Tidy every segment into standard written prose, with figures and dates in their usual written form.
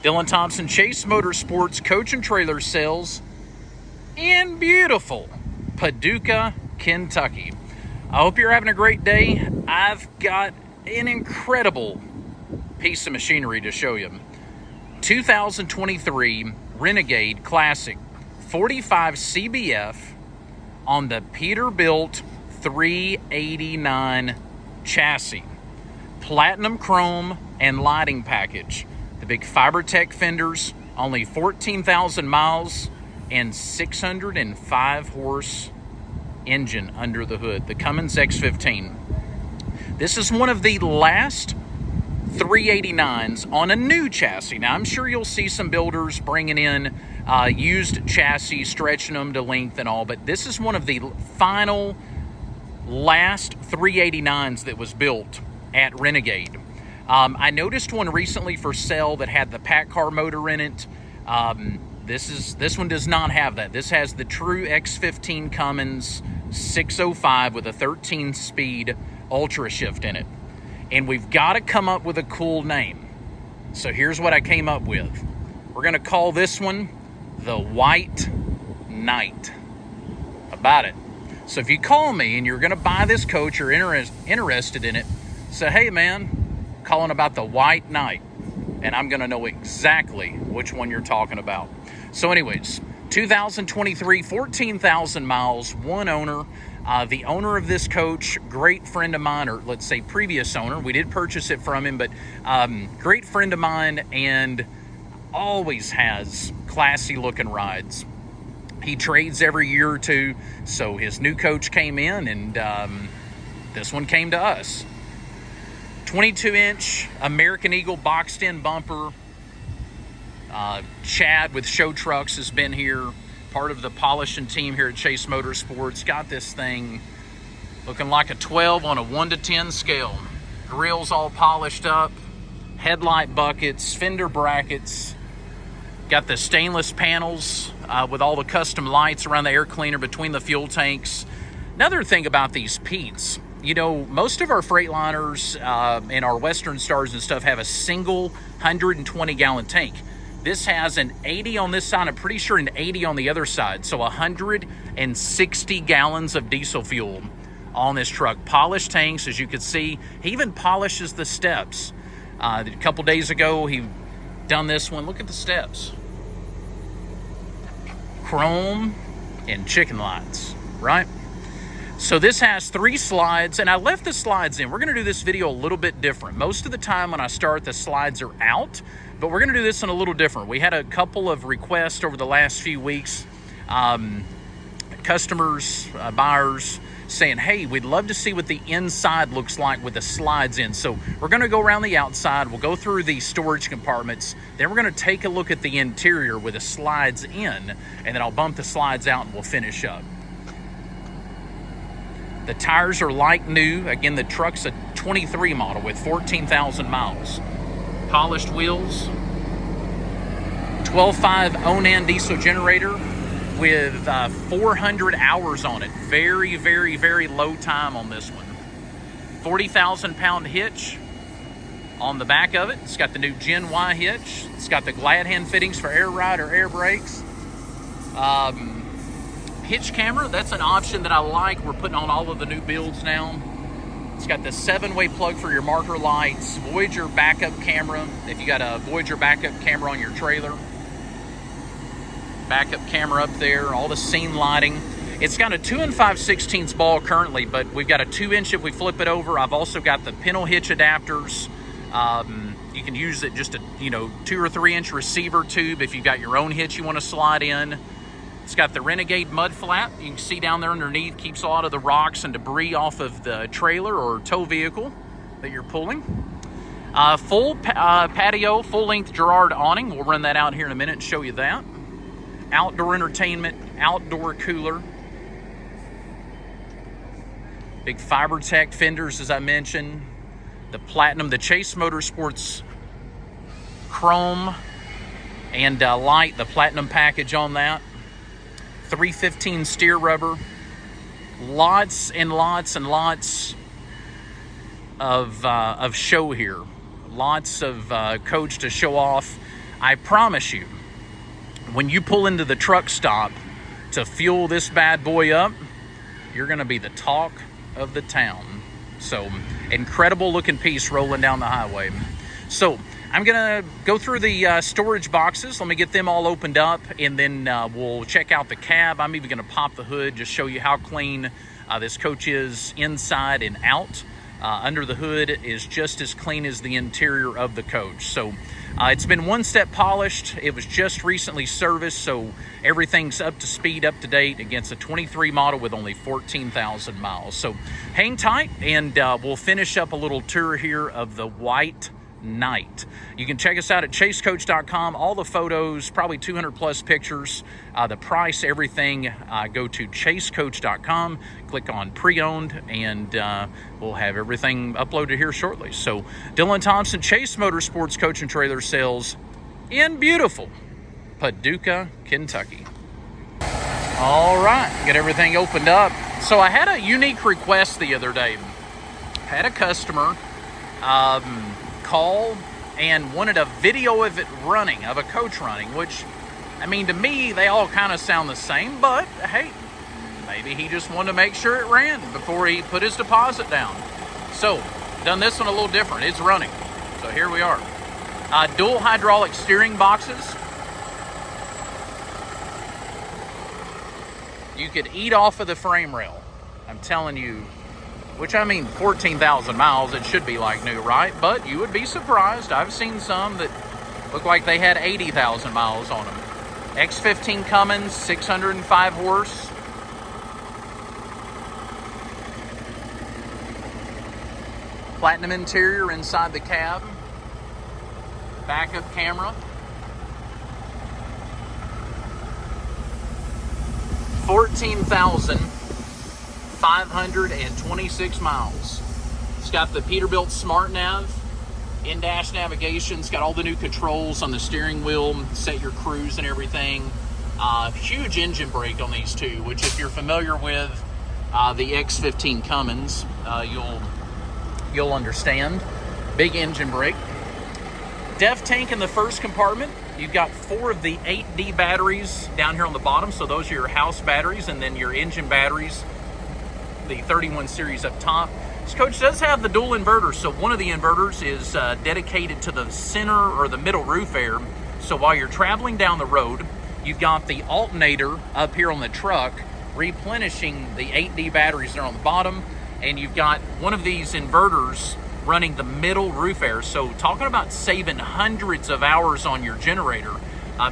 Dylan Thompson, Chase Motorsports, coach and trailer sales in beautiful Paducah, Kentucky. I hope you're having a great day. I've got an incredible piece of machinery to show you. 2023 Renegade Classic 45 CBF on the Peterbilt 389 chassis. Platinum chrome and lighting package. The big FiberTech fenders, only 14,000 miles and 605 horse engine under the hood. The Cummins X15. This is one of the last 389s on a new chassis. Now, I'm sure you'll see some builders bringing in used chassis, stretching them to length and all, but this is one of the final last 389s that was built at Renegade. I noticed one recently for sale that had the pack car motor in it. This one does not have that. This has the true X15 Cummins 605 with a 13-speed Ultra Shift in it. And we've got to come up with a cool name. So here's what I came up with. We're going to call this one the White Knight. How about it? So if you call me and you're going to buy this coach or interested in it, say, hey man, calling about the White Knight. And I'm going to know exactly which one you're talking about. So anyways, 2023, 14,000 miles, one owner. The owner of this coach, great friend of mine, or let's say previous owner. We did purchase it from him, but great friend of mine and always has classy looking rides. He trades every year or two, so his new coach came in and this one came to us. 22-inch American Eagle boxed in bumper. Chad with Show Trucks has been here, part of the polishing team here at Chase Motorsports. Got this thing looking like a 12 on a 1 to 10 scale. Grills all polished up, headlight buckets, fender brackets. Got the stainless panels with all the custom lights around the air cleaner between the fuel tanks. Another thing about these Petes, you know, most of our Freightliners and our Western Stars and stuff have a single 120-gallon tank. This has an 80 on this side, I'm pretty sure an 80 on the other side. So 160 gallons of diesel fuel on this truck. Polished tanks, as you can see. He even polishes the steps. A couple days ago, he done this one. Look at the steps. Chrome and chicken lights, right? So this has 3 slides, and I left the slides in. We're going to do this video a little bit different. Most of the time when I start, the slides are out, but we're going to do this one a little different. We had a couple of requests over the last few weeks, customers, buyers, saying, hey, we'd love to see what the inside looks like with the slides in. So we're going to go around the outside. We'll go through the storage compartments. Then we're going to take a look at the interior with the slides in, and then I'll bump the slides out and we'll finish up. The tires are like new. Again, the truck's a 23 model with 14,000 miles. Polished wheels. 12.5 Onan diesel generator with 400 hours on it. Very, very, very low time on this one. 40,000 pound hitch on the back of it. It's got the new Gen Y hitch. It's got the glad hand fittings for air ride or air brakes. Hitch camera, that's an option that I like. We're putting on all of the new builds now. It's got the 7-way plug for your marker lights, Voyager backup camera, if you got a Voyager backup camera on your trailer. Backup camera up there, all the scene lighting. It's got a 2 5/16 ball currently, but we've got a 2-inch if we flip it over. I've also got the pintle hitch adapters. You can use it just a 2 or 3-inch receiver tube if you've got your own hitch you want to slide in. It's got the Renegade mud flap. You can see down there underneath, keeps a lot of the rocks and debris off of the trailer or tow vehicle that you're pulling. Full patio, full-length Girard awning. We'll run that out here in a minute and show you that. Outdoor entertainment, outdoor cooler. Big FiberTech fenders, as I mentioned. The Platinum, the Chase Motorsports chrome and light, the Platinum package on that. 315 steer rubber. Lots and lots and lots of show here. Lots of coach to show off. I promise you, when you pull into the truck stop to fuel this bad boy up, you're going to be the talk of the town. So, incredible looking piece rolling down the highway. So, I'm going to go through the storage boxes. Let me get them all opened up, and then we'll check out the cab. I'm even going to pop the hood, just show you how clean this coach is inside and out. Under the hood is just as clean as the interior of the coach. So it's been one step polished. It was just recently serviced, so everything's up to speed, up to date against a 23 model with only 14,000 miles. So hang tight, and we'll finish up a little tour here of the White Knight. You can check us out at chasecoach.com. All the photos, probably 200 plus pictures, the price, everything. Go to chasecoach.com, click on pre-owned, and we'll have everything uploaded here shortly. So Dylan Thompson, Chase Motorsports Coach and Trailer Sales in beautiful Paducah, Kentucky. All right, get everything opened up. So I had a unique request the other day. Had a customer call and wanted a video of it running, of a coach running, which, I mean, to me, they all kind of sound the same, but hey, maybe he just wanted to make sure it ran before he put his deposit down. So, done this one a little different. It's running. So here we are. Dual hydraulic steering boxes. You could eat off of the frame rail. I'm telling you. Which, I mean, 14,000 miles, it should be like new, right? But you would be surprised. I've seen some that look like they had 80,000 miles on them. X15 Cummins, 605 horse. Platinum interior inside the cab. Backup camera. 14,526 miles. It's got the Peterbilt Smart Nav, in-dash navigation. It's got all the new controls on the steering wheel, set your cruise and everything. Huge engine brake on these two, which if you're familiar with the X15 Cummins, you'll understand. Big engine brake. DEF tank in the first compartment. You've got 4 of the 8D batteries down here on the bottom, so those are your house batteries, and then your engine batteries, the 31 series up top. This coach does have the dual inverters, so one of the inverters is dedicated to the center or the middle roof air. So while you're traveling down the road, you've got the alternator up here on the truck replenishing the 8D batteries that are on the bottom, and you've got one of these inverters running the middle roof air. So talking about saving hundreds of hours on your generator,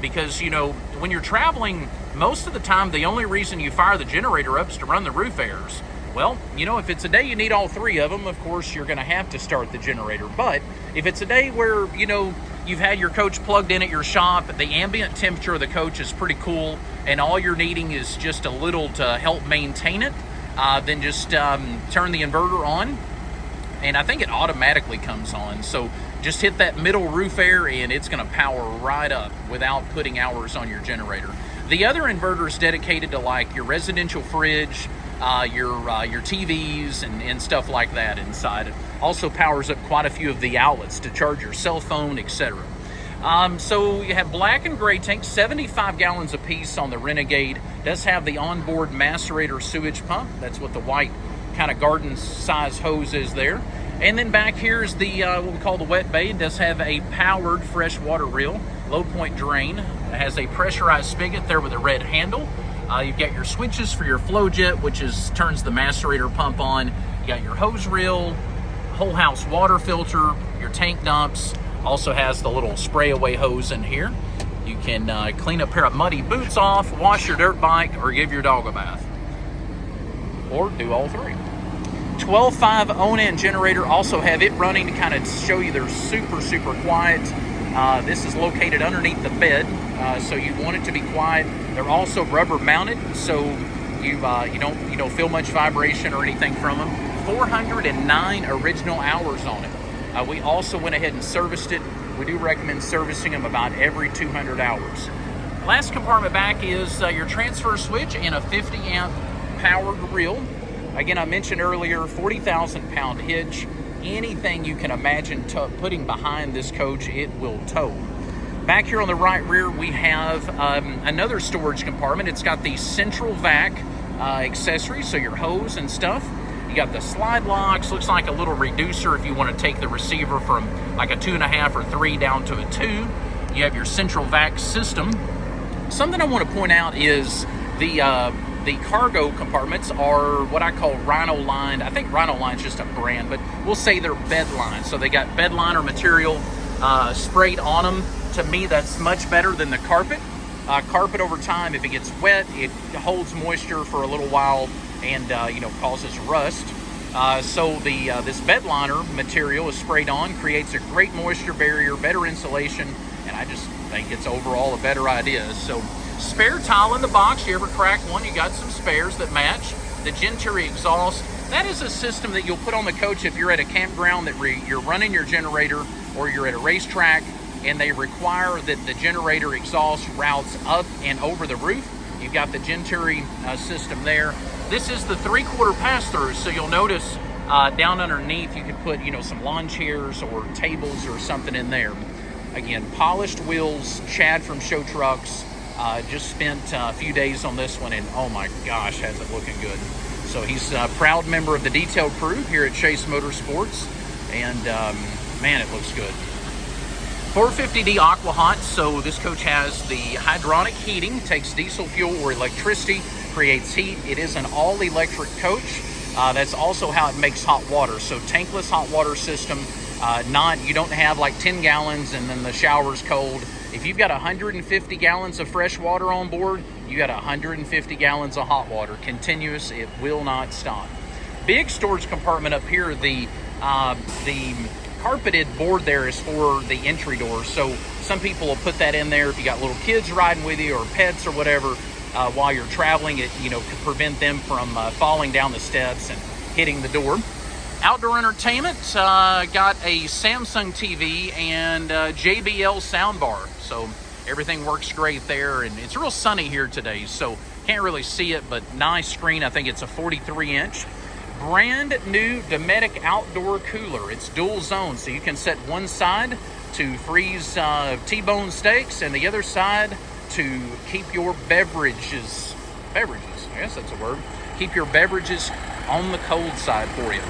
because, you know, when you're traveling, most of the time, the only reason you fire the generator up is to run the roof airs. Well, you know, if it's a day you need all 3 of them, of course, you're going to have to start the generator. But if it's a day where, you know, you've had your coach plugged in at your shop, the ambient temperature of the coach is pretty cool, and all you're needing is just a little to help maintain it, then just turn the inverter on, and I think it automatically comes on. So just hit that middle roof air, and it's going to power right up without putting hours on your generator. The other inverter is dedicated to like your residential fridge, your TVs and stuff like that inside. It also powers up quite a few of the outlets to charge your cell phone, etc. So you have black and gray tanks, 75 gallons apiece on the Renegade. Does have the onboard macerator sewage pump. That's what the white kind of garden size hose is there. And then back here is the what we call the wet bay. It does have a powered freshwater reel, low point drain. It has a pressurized spigot there with a red handle. You've got your switches for your flow jet, which turns the macerator pump on. You got your hose reel, whole house water filter, your tank dumps. Also has the little spray away hose in here. You can clean a pair of muddy boots off, wash your dirt bike, or give your dog a bath. Or do all 3. 12.5 own-end generator. Also have it running to kind of show you they're super, super quiet. This is located underneath the bed, so you want it to be quiet. They're also rubber mounted, so you don't feel much vibration or anything from them. 409 original hours on it. We also went ahead and serviced it. We do recommend servicing them about every 200 hours. Last compartment back is your transfer switch and a 50 amp powered reel. Again, I mentioned earlier, 40,000 pound hitch. Anything you can imagine putting behind this coach, it will tow. Back here on the right rear, we have another storage compartment. It's got the central vac accessories, so your hose and stuff. You got the slide locks, looks like a little reducer if you want to take the receiver from like a 2.5 or 3 down to a 2. You have your central vac system. Something I want to point out is the cargo compartments are what I call Rhino lined. I think Rhino line's just a brand, but we'll say they're bed lined. So they got bed liner material sprayed on them. To me, that's much better than the carpet. Carpet over time, if it gets wet, it holds moisture for a little while and causes rust. So this bed liner material is sprayed on, creates a great moisture barrier, better insulation, and I just think it's overall a better idea. So spare tile in the box. You ever crack one, you got some spares that match. The Genturi exhaust, that is a system that you'll put on the coach if you're at a campground that you're running your generator, or you're at a racetrack and they require that the generator exhaust routes up and over the roof. You've got the Genturi system there. This is the 3/4 pass-through, so you'll notice down underneath you can put some lawn chairs or tables or something in there. Again, polished wheels. Chad from Show Trucks just spent a few days on this one, and oh my gosh, has it looking good. So he's a proud member of the detail crew here at Chase Motorsports, and man, it looks good. 450D Aqua Hot, so this coach has the hydronic heating, takes diesel fuel or electricity, creates heat. It is an all-electric coach. That's also how it makes hot water. So tankless hot water system, you don't have like 10 gallons and then the shower's cold. If you've got 150 gallons of fresh water on board, you got 150 gallons of hot water, continuous, it will not stop. Big storage compartment up here. The carpeted board there is for the entry door, so some people will put that in there if you got little kids riding with you or pets or whatever while you're traveling. It could prevent them from falling down the steps and hitting the door. Outdoor entertainment, got a Samsung TV and JBL soundbar, so everything works great there. And it's real sunny here today, so can't really see it, but nice screen. I think it's a 43-inch. Brand new Dometic outdoor cooler. It's dual zone, so you can set one side to freeze T-bone steaks and the other side to keep your beverages, I guess that's a word, keep your beverages on the cold side for you.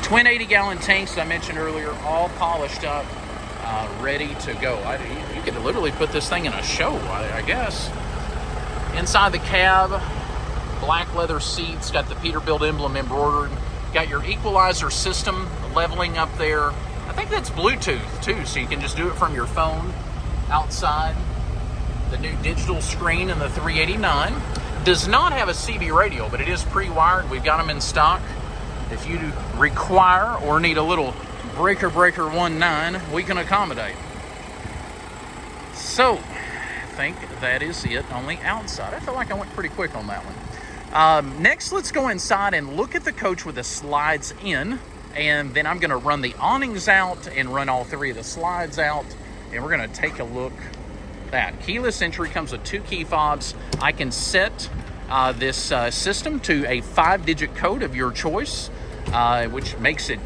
Twin 80-gallon tanks, as I mentioned earlier, all polished up, ready to go. You could literally put this thing in a show, I guess. Inside the cab, black leather seats, got the Peterbilt emblem embroidered. Got your equalizer system leveling up there. I think that's Bluetooth too, so you can just do it from your phone outside. The new digital screen in the 389. Does not have a CB radio, but it is pre-wired. We've got them in stock. If you require or need a little breaker 19, we can accommodate. So, I think that is it on the outside. I feel like I went pretty quick on that one. Next, let's go inside and look at the coach with the slides in, and then I'm going to run the awnings out and run all 3 of the slides out, and we're going to take a look at that. Keyless entry comes with 2 key fobs. I can set this system to a 5-digit code of your choice, which makes it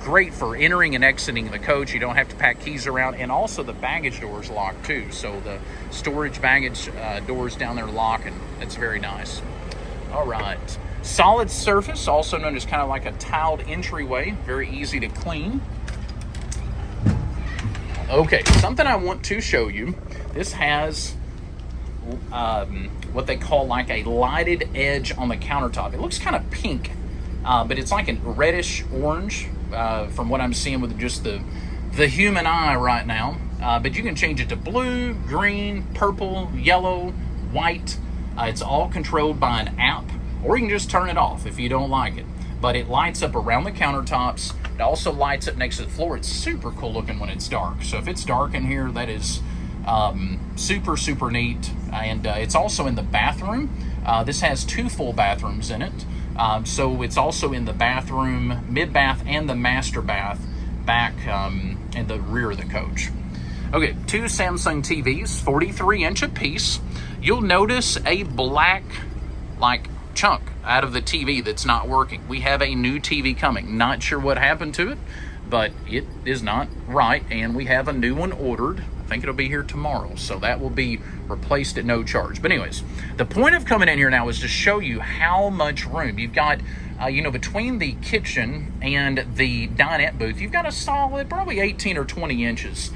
great for entering and exiting the coach. You don't have to pack keys around, and also the baggage door is locked too, so the storage baggage doors down there lock, and it's very nice. All right, solid surface, also known as kind of like a tiled entryway, very easy to clean. Okay, something I want to show you. This has what they call like a lighted edge on the countertop. It looks kind of pink, but it's like a reddish orange from what I'm seeing with just the human eye right now. But you can change it to blue, green, purple, yellow, white. It's all controlled by an app, or you can just turn it off if you don't like it. But it lights up around the countertops. It also lights up next to the floor. It's super cool looking when it's dark. So if it's dark in here, that is super, super neat. And it's also in the bathroom. This has 2 full bathrooms in it. So it's also in the bathroom, mid-bath, and the master bath back in the rear of the coach. Okay, 2 Samsung TVs, 43-inch apiece. You'll notice a black, chunk out of the TV that's not working. We have a new TV coming. Not sure what happened to it, but it is not right, and we have a new one ordered. I think it'll be here tomorrow, so that will be replaced at no charge. But anyways, the point of coming in here now is to show you how much room you've got. You know, between the kitchen and the dinette booth, you've got a solid probably 18 or 20 inches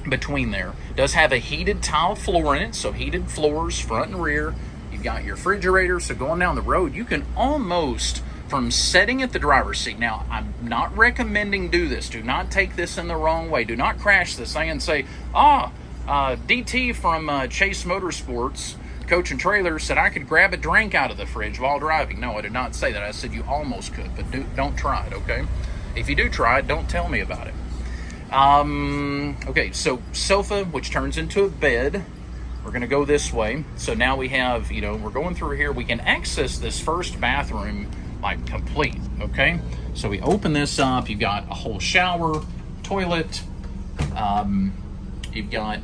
between there. It does have a heated tile floor in it, so heated floors front and rear. You've got your refrigerator, so going down the road, you can almost, from sitting at the driver's seat. Now, I'm not recommending do this. Do not take this in the wrong way. Do not crash this thing and say, DT from Chase Motorsports, Coach and Trailer, said I could grab a drink out of the fridge while driving. No, I did not say that. I said you almost could, but don't try it, okay? If you do try it, don't tell me about it. Okay, so sofa, which turns into a bed. We're going to go this way. So now we have, you know, we're going through here. We can access this first bathroom like complete, okay? So we open this up. You've got a whole shower, toilet. You've got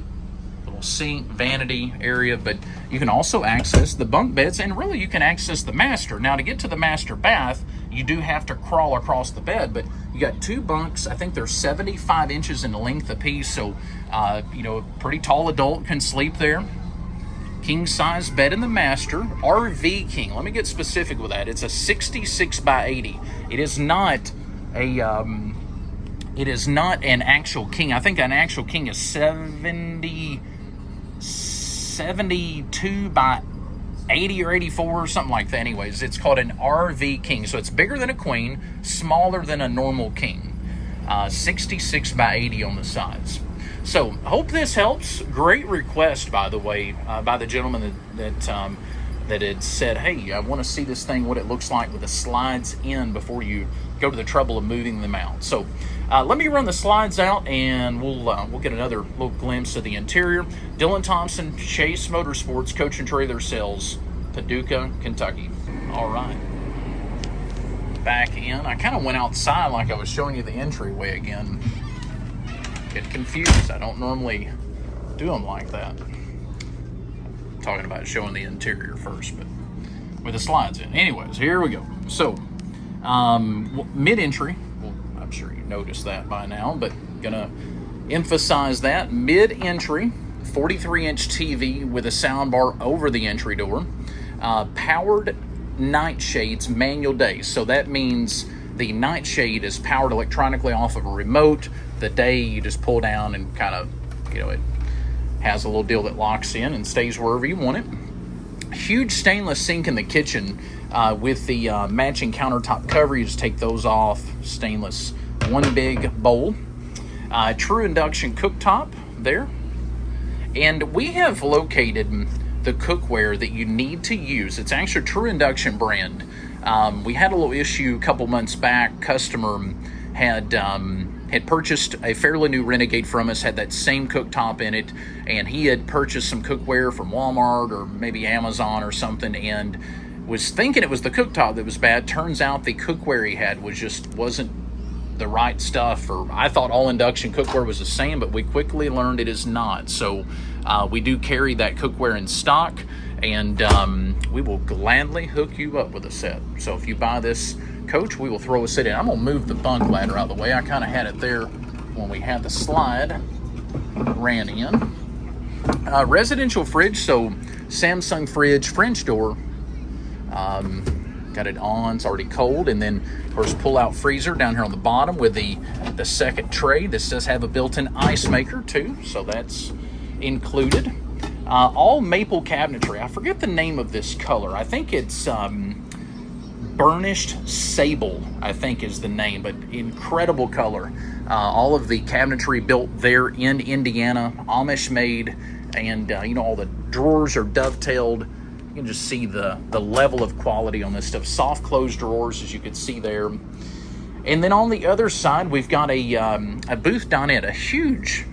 little sink, vanity area, but you can also access the bunk beds, and really you can access the master. Now, to get to the master bath, you do have to crawl across the bed, but you got two bunks. I think they're 75 inches in length apiece, so you know, a pretty tall adult can sleep there. King size bed in the master. RV king. Let me get specific with that. It's a 66 by 80. It is not a it is not an actual king. I think an actual king is 72 by 80 or 84 or something like that. Anyways, it's called an RV king. So it's bigger than a queen, smaller than a normal king. 66 by 80 on the sides. So hope this helps. Great request, by the way, by the gentleman that had said, hey, I want to see this thing, what it looks like with the slides in before you go to the trouble of moving them out. So let me run the slides out, and we'll get another little glimpse of the interior. Dylan Thompson, Chase Motorsports, Coach and Trailer Sales, Paducah, Kentucky. All right. Back in. I kind of went outside like I was showing you the entryway again. Get confused. I don't normally do them like that. I'm talking about showing the interior first, but with the slides in. Anyways, here we go. So, mid-entry. Well, I'm sure you noticed that by now, but gonna emphasize that. Mid-entry, 43-inch TV with a sound bar over the entry door. Powered night shades, manual day. So that means the night shade is powered electronically off of a remote. The day you just pull down and kind of, you know, it has a little deal that locks in and stays wherever you want it. Huge stainless sink in the kitchen with the matching countertop cover. You just take those off. Stainless, one big bowl. True induction cooktop there. And we have located the cookware that you need to use. It's actually a True Induction brand. We had a little issue a couple months back. Customer had purchased a fairly new Renegade from us, had that same cooktop in it, and he had purchased some cookware from Walmart or maybe Amazon or something, and was thinking it was the cooktop that was bad. Turns out the cookware he had wasn't the right stuff, or I thought all induction cookware was the same, but we quickly learned it is not. So we do carry that cookware in stock, and we will gladly hook you up with a set. So if you buy this, Coach, we will throw a set in. I'm gonna move the bunk ladder out of the way. I kind of had it there when we had the slide ran in. Residential fridge, so Samsung fridge, French door. Got it on, it's already cold, and then of course pull-out freezer down here on the bottom with the second tray. This does have a built-in ice maker too, so that's included. All maple cabinetry. I forget the name of this color. I think it's burnished sable, I think is the name, but incredible color. All of the cabinetry built there in Indiana, Amish made, and you know, all the drawers are dovetailed. You can just see the level of quality on this stuff. Soft closed drawers, as you can see there. And then on the other side, we've got a booth dinette, a huge,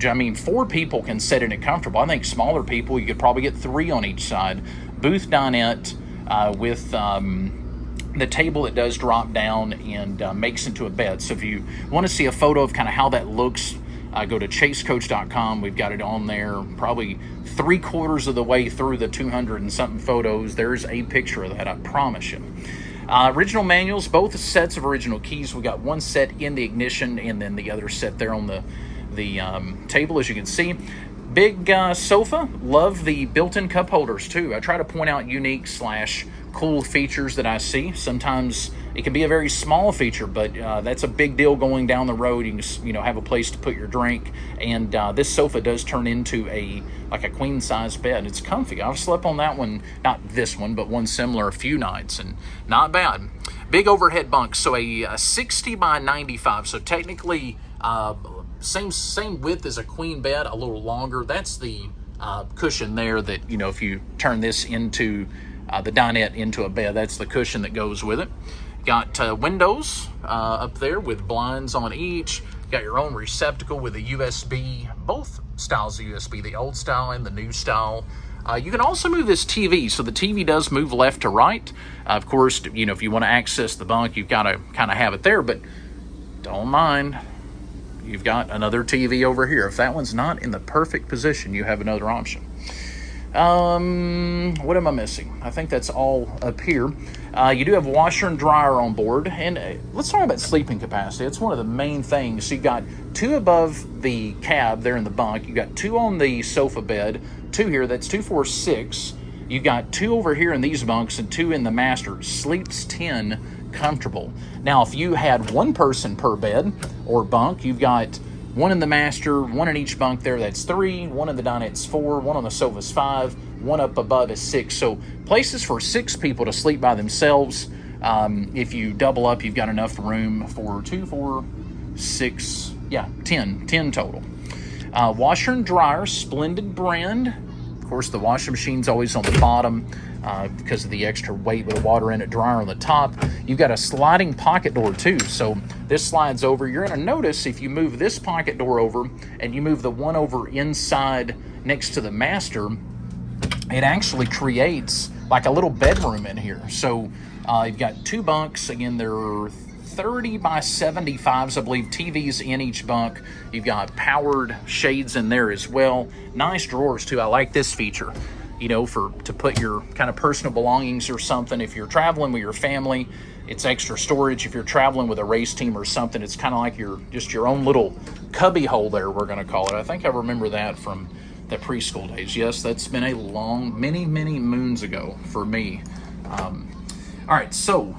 I mean, 4 people can sit in it comfortable. I think smaller people, you could probably get 3 on each side. Booth dinette with the table that does drop down and makes into a bed. So if you want to see a photo of kind of how that looks, go to chasecoach.com. We've got it on there, probably 3/4 of the way through the 200 and something photos. There's a picture of that, I promise you. Original manuals, both sets of original keys. We got one set in the ignition and then the other set there on the table, as you can see. Big sofa. Love the built-in cup holders too. I try to point out unique / cool features that I see. Sometimes it can be a very small feature, but that's a big deal going down the road. You can, have a place to put your drink. And this sofa does turn into like a queen size bed. It's comfy. I've slept on that one, not this one, but one similar a few nights, and not bad. Big overhead bunk. So a 60 by 95. So technically, same width as a queen bed, a little longer. That's the cushion there that, if you turn this into the dinette into a bed, that's the cushion that goes with it. Got windows up there with blinds on each. Got your own receptacle with a USB, both styles of USB, the old style and the new style. You can also move this TV, so the TV does move left to right. Of course, if you want to access the bunk, you've got to kind of have it there, but don't mind. You've got another TV over here. If that one's not in the perfect position, you have another option. What am I missing? I think that's all up here. You do have washer and dryer on board. And let's talk about sleeping capacity. It's one of the main things. So you got 2 above the cab there in the bunk. You got 2 on the sofa bed, 2 here. That's 2, 4, 6. You got 2 over here in these bunks and 2 in the master. Sleeps 10 comfortable. Now, if you had 1 person per bed or bunk, you've got 1 in the master, 1 in each bunk there, that's 3, 1 in the dinette's 4, 1 on the sofa's 5, 1 up above is 6. So places for 6 people to sleep by themselves. If you double up, you've got enough room for 2, 4, 6, 10 total. Washer and dryer, Splendid brand. Of course, the washing machine's always on the bottom because of the extra weight with the water in it, dryer on the top. You've got a sliding pocket door too, so this slides over. You're going to notice if you move this pocket door over and you move the one over inside next to the master, it actually creates like a little bedroom in here. So you've got 2 bunks. Again, they're 30 by 75s, I believe, TVs in each bunk. You've got powered shades in there as well. Nice drawers too. I like this feature, to put your kind of personal belongings or something. If you're traveling with your family, it's extra storage. If you're traveling with a race team or something, it's kind of like your own little cubby hole there, we're going to call it. I think I remember that from the preschool days. Yes, that's been a long, many moons ago for me. All right, so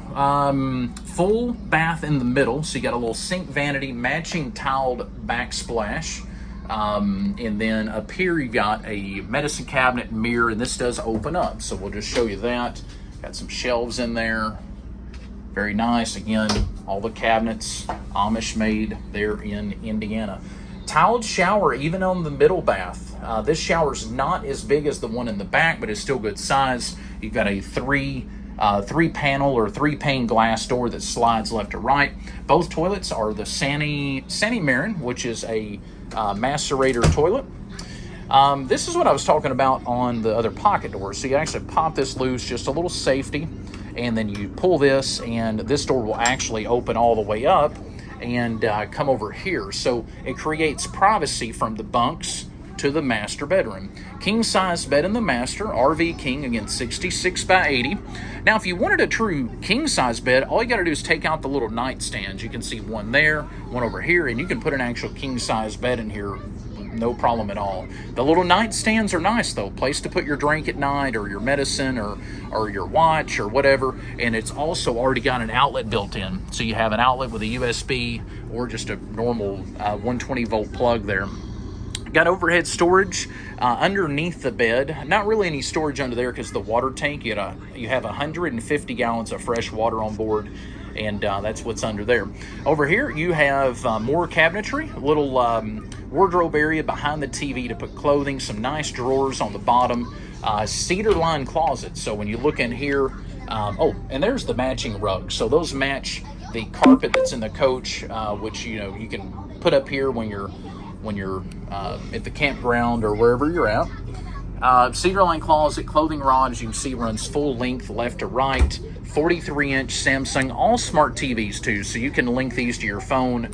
full bath in the middle. So you got a little sink vanity, matching tiled backsplash. And then up here you've got a medicine cabinet mirror, and this does open up. So we'll just show you that. Got some shelves in there. Very nice. Again, all the cabinets Amish made there in Indiana. Tiled shower even on the middle bath. This shower's not as big as the one in the back, but it's still good size. You've got a 3-panel or 3-pane glass door that slides left to right. Both toilets are the Sandy Marin, which is a macerator toilet. This is what I was talking about on the other pocket door. So you actually pop this loose, just a little safety, and then you pull this, and this door will actually open all the way up and come over here. So it creates privacy from the bunks to the master bedroom. King size bed in the master, RV King, again 66 by 80. Now if you wanted a true king size bed, all you got to do is take out the little nightstands. You can see one there, one over here, and you can put an actual king size bed in here, no problem at all. The little nightstands are nice though, place to put your drink at night or your medicine or your watch or whatever, and it's also already got an outlet built in. So you have an outlet with a USB or just a normal 120 volt plug there. Got overhead storage underneath the bed. Not really any storage under there because the water tank, you have 150 gallons of fresh water on board, and that's what's under there. Over here you have more cabinetry, a little wardrobe area behind the TV to put clothing, some nice drawers on the bottom, cedar lined closet. So when you look in here, and there's the matching rug. So those match the carpet that's in the coach, which you can put up here when you're at the campground or wherever you're at. Cedar line closet, clothing rod, as you can see, runs full length left to right. 43-inch Samsung, all smart TVs too, so you can link these to your phone.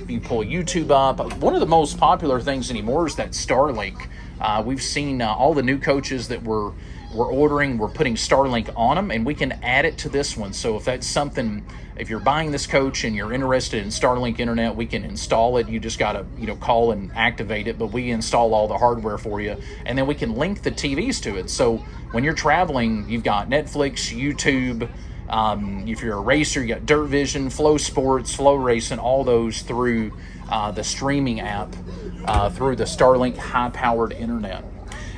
You pull YouTube up. One of the most popular things anymore is that Starlink. We've seen all the new coaches that were we're putting Starlink on them, and we can add it to this one. So if that's something, if you're buying this coach and you're interested in Starlink internet, we can install it. You just got to, call and activate it, but we install all the hardware for you, and then we can link the TVs to it. So when you're traveling, you've got Netflix, YouTube. If you're a racer, you got Dirt Vision, Flow Sports, Flow Racing, all those through the streaming app, through the Starlink high-powered internet.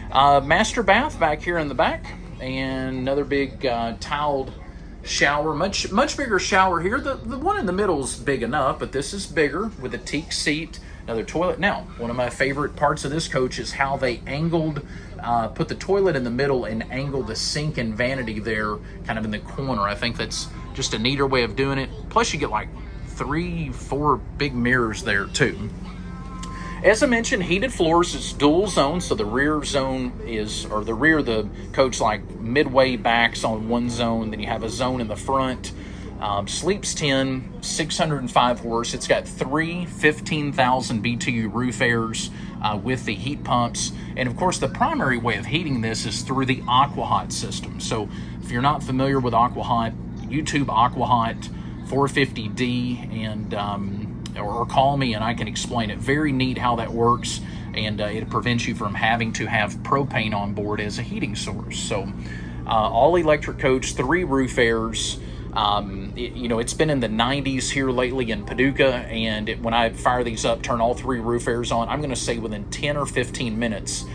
Master bath back here in the back, and another big tiled shower, much bigger shower here. The one in the middle is big enough, but this is bigger with a teak seat, another toilet. Now, one of my favorite parts of this coach is how they put the toilet in the middle and angled the sink and vanity there kind of in the corner. I think that's just a neater way of doing it. Plus you get like 3-4 big mirrors there too. As I mentioned, heated floors. It's dual zone, so the rear zone or the rear of the coach, like midway back's on one zone, then you have a zone in the front. Sleeps 10, 605 horse. It's got 3 15,000 BTU roof airs with the heat pumps. And of course, the primary way of heating this is through the AquaHot system. So if you're not familiar with AquaHot, YouTube AquaHot 450D and or call me and I can explain it. Very neat how that works, and it prevents you from having to have propane on board as a heating source. So all electric coach, 3 roof airs. It's been in the 90s here lately in Paducah, and when I fire these up, turn all 3 roof airs on, I'm going to say within 10 or 15 minutes,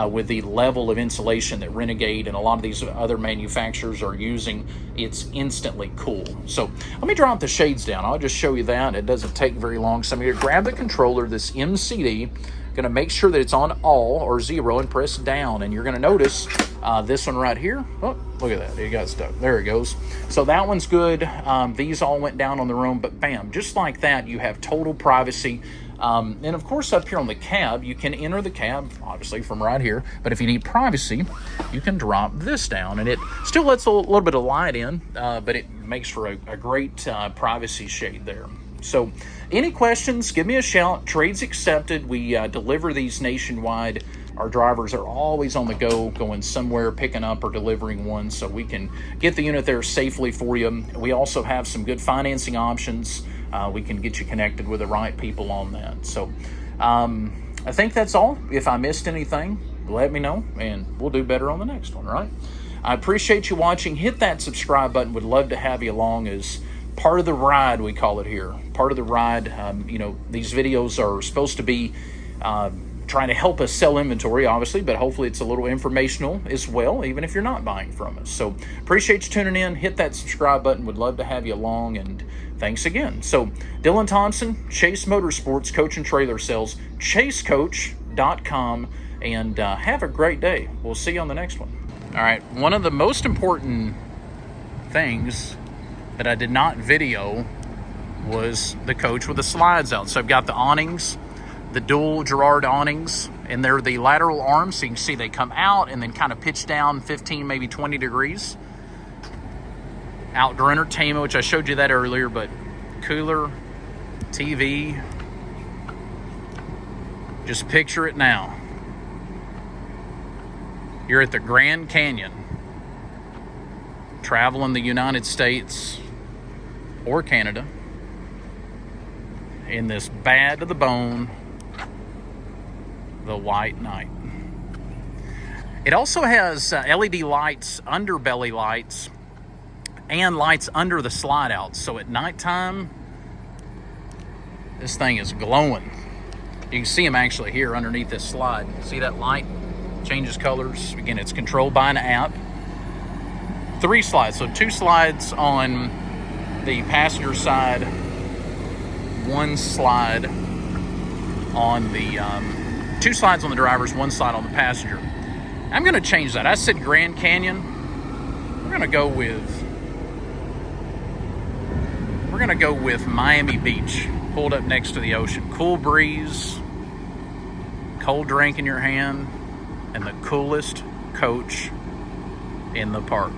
with the level of insulation that Renegade and a lot of these other manufacturers are using, it's instantly cool. So let me drop the shades down. I'll just show you that. It doesn't take very long. So I'm going to grab the controller, this MCD, going to make sure that it's on all or 0 and press down. And you're going to notice this one right here. Oh, look at that. It got stuck. There it goes. So that one's good. These all went down on their own, but bam, just like that, you have total privacy. And of course, up here on the cab, you can enter the cab, obviously, from right here. But if you need privacy, you can drop this down. And it still lets a little bit of light in, but it makes for a great privacy shade there. So any questions, give me a shout. Trades accepted. We deliver these nationwide. Our drivers are always on the go, going somewhere, picking up or delivering one, so we can get the unit there safely for you. We also have some good financing options. We can get you connected with the right people on that. So I think that's all. If I missed anything, let me know, and we'll do better on the next one, right? I appreciate you watching. Hit that subscribe button. Would love to have you along as part of the ride, we call it here. Part of the ride. These videos are supposed to be trying to help us sell inventory, obviously, but hopefully it's a little informational as well, even if you're not buying from us. So appreciate you tuning in. Hit that subscribe button. Would love to have you along, and thanks again. So Dylan Thompson, Chase Motorsports, Coach and Trailer Sales, chasecoach.com, and have a great day. We'll see you on the next one. All right, one of the most important things that I did not video was the coach with the slides out. So I've got the awnings, the dual Girard awnings, and they're the lateral arms, so you can see they come out and then kind of pitch down 15, maybe 20 degrees. Outdoor entertainment, which I showed you that earlier, but cooler, TV, just picture it now. You're at the Grand Canyon, traveling the United States or Canada in this bad to the bone, the white night. It also has LED lights, underbelly lights, and lights under the slide out. So at nighttime, this thing is glowing. You can see them actually here underneath this slide. See that light? Changes colors. Again, it's controlled by an app. 3 slides, so 2 slides on the passenger side, 1 slide on the 2 slides on the driver's, 1 slide on the passenger. I'm going to change that. I said Grand Canyon. We're going to go with Miami Beach, pulled up next to the ocean. Cool breeze, cold drink in your hand, and the coolest coach in the park.